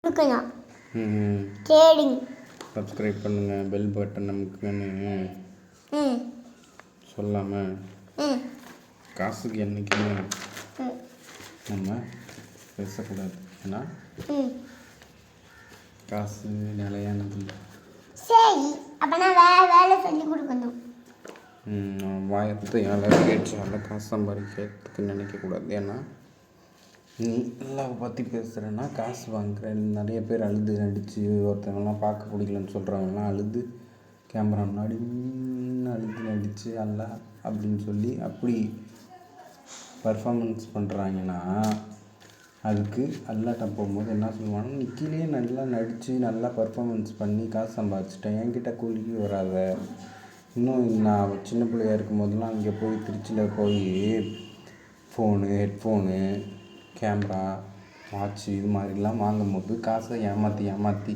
கொடுக்கணும். Trading subscribe பண்ணுங்கள், bell button நமக்குன்னு சொல்லாமல் காசுக்கு என்றைக்குமே நம்ம பேசக்கூடாது. ஏன்னா காசு நிலையானது இல்லை. சரி, அப்போனா வேலை சொல்லி கொடுக்கணும். வாயத்தை யாரும் கேட்டு காசு சம்பாதிக்கிறதுக்கு நினைக்கக்கூடாது. ஏன்னா நீ எல்லாவை பற்றி பேசுகிறேன்னா காசு வாங்குற நிறைய பேர் அழுது நடித்து ஒருத்தவங்கலாம் பார்க்க பிடிக்கலன்னு சொல்கிறவங்கலாம் அழுது கேமரா முன்னாடி அழுது நடித்து அல்ல அப்படின்னு சொல்லி அப்படி பர்ஃபார்மன்ஸ் பண்ணுறாங்கன்னா அதுக்கு அல்லாட்ட போகும்போது என்ன சொல்லுவாங்கன்னா நீ கீழே நல்லா நடித்து நல்லா பர்ஃபார்மன்ஸ் பண்ணி காசு சம்பாதிச்சிட்டேன், என்கிட்ட கூலிக்கு வராத. இன்னும் நான் சின்ன பிள்ளையாக இருக்கும் போதெல்லாம் அங்கே போய் திருச்சியில் போய் ஃபோனு, ஹெட்ஃபோனு, கேமரா, வாட்சு இது மாதிரிலாம் வாங்கும்போது காசை ஏமாற்றி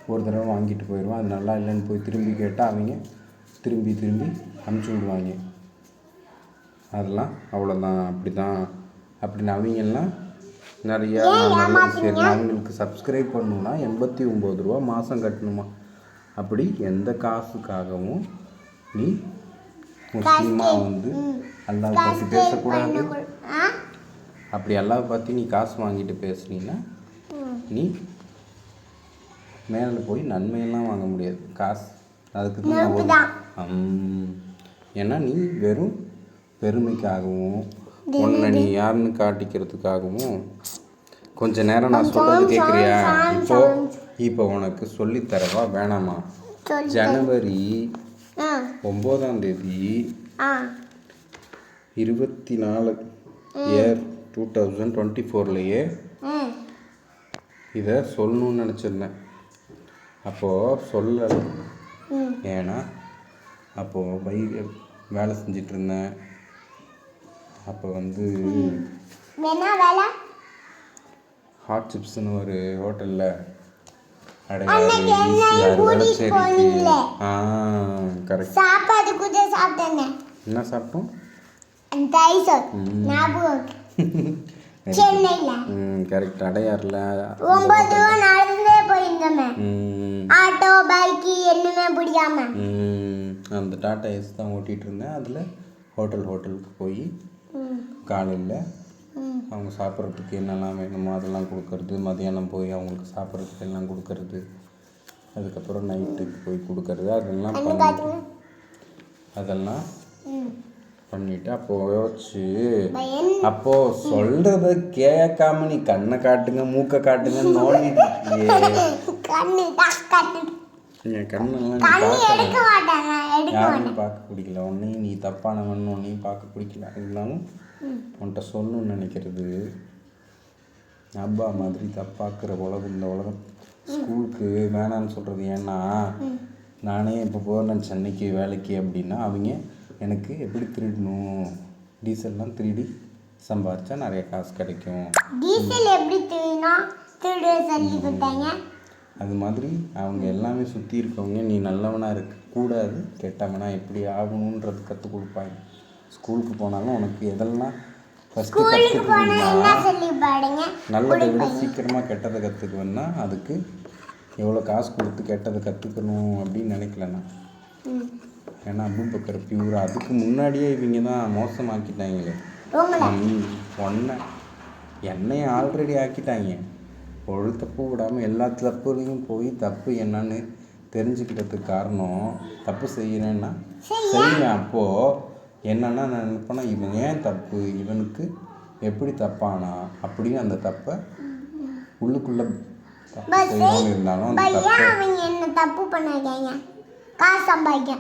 ஒரு தடவை வாங்கிட்டு போயிடுவான். அது நல்லா இல்லைன்னு போய் திரும்பி கேட்டால் அவங்க திரும்பி அனுப்பிச்சி விடுவாங்க. அதெல்லாம் அவ்வளோதான், அப்படின்னு அவங்கெல்லாம் நிறையா சரி அவங்களுக்கு சப்ஸ்கிரைப் பண்ணணுன்னா 89 ரூபா மாதம் கட்டணுமா. அப்படி எந்த காசுக்காகவும் நீ முஸ்லீமாக வந்து அல்லாஹ் பற்றி பேசக்கூடாது. அப்படி அல்லாஹ் பற்றி நீ காசு வாங்கிட்டு பேசுனீன்னா நீ மேலே போய் நன்மையெல்லாம் வாங்க முடியாது. காசு அதுக்கு தான் ஏன்னா நீ வெறும் பெருமைக்காகவும் உன்னை நீ யாருன்னு காட்டிக்கிறதுக்காகவும் கொஞ்ச நேரம் நான் சொல்கிறது கேட்குறியா? இப்போ உனக்கு சொல்லித்தரவா வேணாமா? ஜனவரி 9ஆம் தேதி 24 இயர் 2024 இதை சொல்லணும்னு நினச்சிருந்தேன். அப்போது சொல்லலை. ஏன்னா அப்போது வேலை செஞ்சிட்டு இருந்தேன். அப்போ வந்து ஹாட் சிப்ஸ்னு ஒரு ஹோட்டலில் கரெக்ட். என்ன சாப்பிட்டோம்? கரெக்ட். அடையாரில் 9 ரூபா நடந்தே போயிருந்தோமே. ஆட்டோ பைக்கு எதுவுமே பிடிக்காம அந்த டாட்டா ஏஸ் தான் ஓட்டிகிட்டு இருந்தேன். அதில் ஹோட்டலுக்கு போய் காலையில் அவங்க சாப்பிட்றதுக்கு என்னெல்லாம் வேணுமோ அதெல்லாம் கொடுக்கறது, மதியானம் போய் அவங்களுக்கு சாப்பிட்றதுக்கு எல்லாம் கொடுக்கறது, அதுக்கப்புறம் நைட்டுக்கு போய் கொடுக்கறது, அதெல்லாம் பண்ணிவிட்டு அப்போது யோசிச்சு அப்போது சொல்கிறத கேட்காம நீ கண்ணை காட்டுங்க மூக்கை காட்டுங்க நோண்டிட்டு என் கண்ணெல்லாம் யாரும் பார்க்க பிடிக்கல. ஒன்றையும் நீ தப்பானவன் ஒன்றையும் பார்க்க பிடிக்கல. இருந்தாலும் உன்கிட்ட சொல்லணும்னு நினைக்கிறது அப்பா மாதிரி தப்பாக்குற உலகம் இந்த உலகம். ஸ்கூலுக்கு வேணான்னு சொல்கிறது ஏன்னா நானே இப்போ போகிறேன் சென்னைக்கு வேலைக்கு அப்படின்னா அவங்க எனக்கு எப்படி திருடணும், டீசல்லாம் திருடி சம்பாதிச்சா நிறைய காசு கிடைக்கும், டீசல் எப்படி திருட சொல்லி கொடுத்தாங்க. அது மாதிரி அவங்க எல்லாமே சுற்றி இருக்கவங்க நீ நல்லவனாக இருக்கக்கூடாது கெட்டவனாக எப்படி ஆகணுன்றது கற்றுக் கொடுப்பாங்க. ஸ்கூலுக்கு போனாலும் உனக்கு எதெல்லாம் ஃபஸ்ட்டு கற்றுக்கணும்னா நல்லதை விட சீக்கிரமாக கெட்டதை கற்றுக்குவேன்னா அதுக்கு எவ்வளோ காசு கொடுத்து கெட்டதை கற்றுக்கணும் அப்படின்னு நினைக்கலண்ணா. ஏன்னா அபூபக்கர் பியூரா அதுக்கு முன்னாடியே இவங்க தான் மோசமாக்கிட்டாங்களே. என்னையும் ஆல்ரெடி ஆக்கிட்டாங்க. ஒரு தப்பு விடாமல் எல்லா தப்புலையும் போய் தப்பு என்னன்னு தெரிஞ்சுக்கிறதுக்கு காரணம் தப்பு செய்கிறேன்னா செய்வேன். அப்போது என்னன்னா நான் நினைப்பேன்னா இவன் ஏன் தப்பு, இவனுக்கு எப்படி தப்பானா அப்படின்னு அந்த தப்பை உள்ளுக்குள்ளே செய்யணும்னு இருந்தாலும் அந்த தப்பு பண்ணாங்க காசு சம்பாதிக்க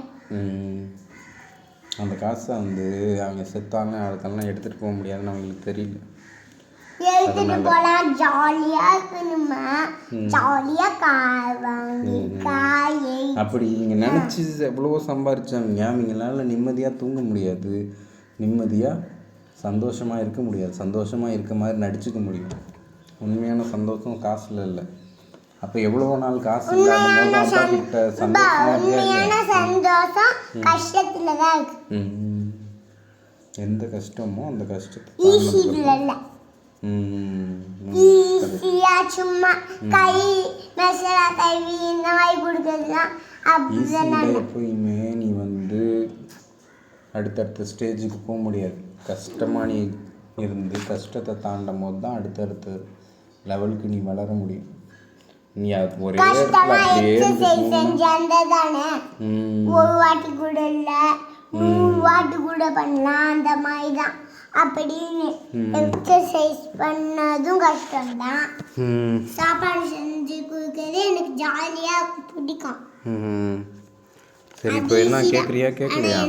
அந்த காசை வந்து அவங்க செத்தாங்க அதுக்கெல்லாம் எடுத்துகிட்டு போக முடியாதுன்னு அவங்களுக்கு தெரியல. அப்படி இவங்க நினச்சி எவ்வளவோ சம்பாதிச்சாங்க. அவங்களால நிம்மதியாக தூங்க முடியாது, நிம்மதியாக சந்தோஷமாக இருக்க முடியாது. சந்தோஷமாக இருக்க மாதிரி நடிச்சுக்க முடியும். உண்மையான சந்தோஷம் காசில் இல்லை. அப்போ எவ்வளவோ நாள் காசு இல்லாத அப்பா கிட்ட சந்தோஷம் கஷ்டத்துல தான் இருக்கு. எந்த கஷ்டமோ அந்த கஷ்டத்துக்கு ஈஸியா சும்மா கை மசாலா கழுவி இந்த மாதிரி கொடுக்கறதுலாம் அப்படிதான். எப்பயுமே நீ வந்து அடுத்தடுத்த ஸ்டேஜுக்கு போக முடியாது. கஷ்டமாக நீ இருந்து கஷ்டத்தை தாண்டும் போது தான் அடுத்தடுத்த லெவலுக்கு நீ வளர முடியும். நீ அது ஒரே இடத்துல அப்படியே செஞ்சாண்டதானே ஒரு வாட்டி கூட இல்லை 3 வாட்டி கூட பண்ணலாம் அந்த மாதிரி தான். அப்படின்னு எக்ஸசைஸ் பண்ணதும் கஷ்டம்தான். சாப்பாடு செஞ்சு கொடுக்கறது எனக்கு ஜாலியாக பிடிக்கும். சரி, இப்போ என்ன கேட்குறியா கேட்கலையா?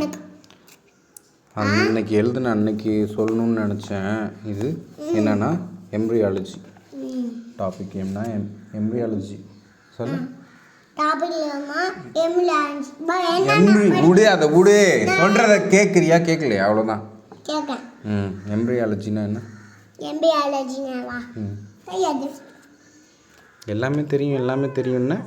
அன்னைக்கு எழுதுன அன்னைக்கு சொல்லணும்னு நினச்சேன். இது என்னன்னா எம்ப்ரியாலஜி டாபிக். என்ன எம்ப்ரியாலஜி சொல்லு. விடு அதை விடு. சொல்கிறத கேட்குறியா கேட்கலையா? அவ்வளோதான். எம்ப்ரியாலஜினா என்ன? எல்லாமே தெரியும் எல்லாமே தெரியும்னா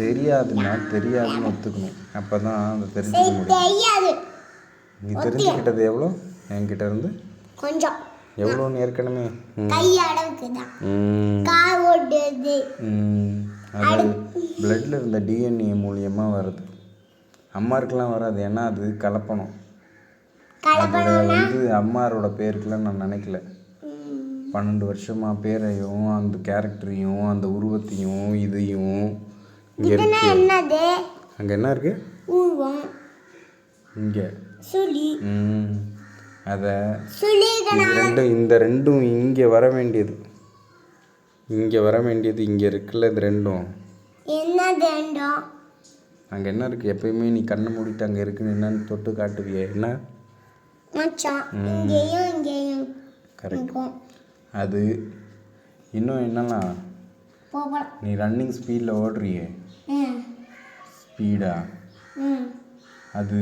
தெரியாதுன்னா தெரியாதுன்னு ஒத்துக்கணும். அப்போ தான் அதை தெரிஞ்சுக்க முடியும். நீ தெரிஞ்சுக்கிட்டது எவ்வளோ என்கிட்ட இருந்து? கொஞ்சம். எவ்வளோன்னு ஏற்கனவே அது பிளட்டில் இருந்த டிஎன்ஏ மூலியமாக வருது. அம்மாருக்கெல்லாம் வராது, ஏன்னா அது கலப்பணும். அதில் வந்து அம்மாரோட பேருக்கெல்லாம் நான் நினைக்கல. 12 வருஷமாக பேரையும் அந்த கேரக்டரையும் அந்த உருவத்தையும் இதையும் இங்கே இருக்கு. அங்கே என்ன இருக்கு? இங்கே அதை இந்த ரெண்டும் இங்கே வர வேண்டியது. இங்கே இருக்குல்ல, இது ரெண்டும். அங்கே என்ன இருக்குது? எப்பயுமே நீ கண்ணை மூடிட்டு அங்கே இருக்குன்னு என்னன்னு தொட்டு காட்டுவியே, என்ன? கரெக்ட். அது இன்னும் என்னன்னா, நீ ரன்னிங் ஸ்பீடில் ஓடுறியே, ஸ்பீடா, அது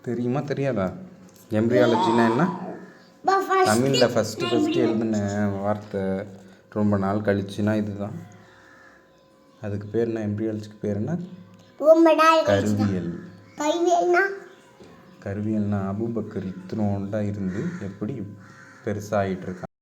தெரியுமா தெரியாதா? எம்ப்ரியாலஜினா என்ன? தமிழில் ஃபஸ்ட்டு எழுதின வார்த்தை ரொம்ப நாள் கழிச்சுன்னா இதுதான். அதுக்கு பேர் என்ன? எம்ப்ரியாலஜிக்கு பேர் என்ன? கருவியல்னா அபூபக்கர் இத்தனோண்டா இருந்து எப்படி பெருசாகிட்டு இருக்கான்.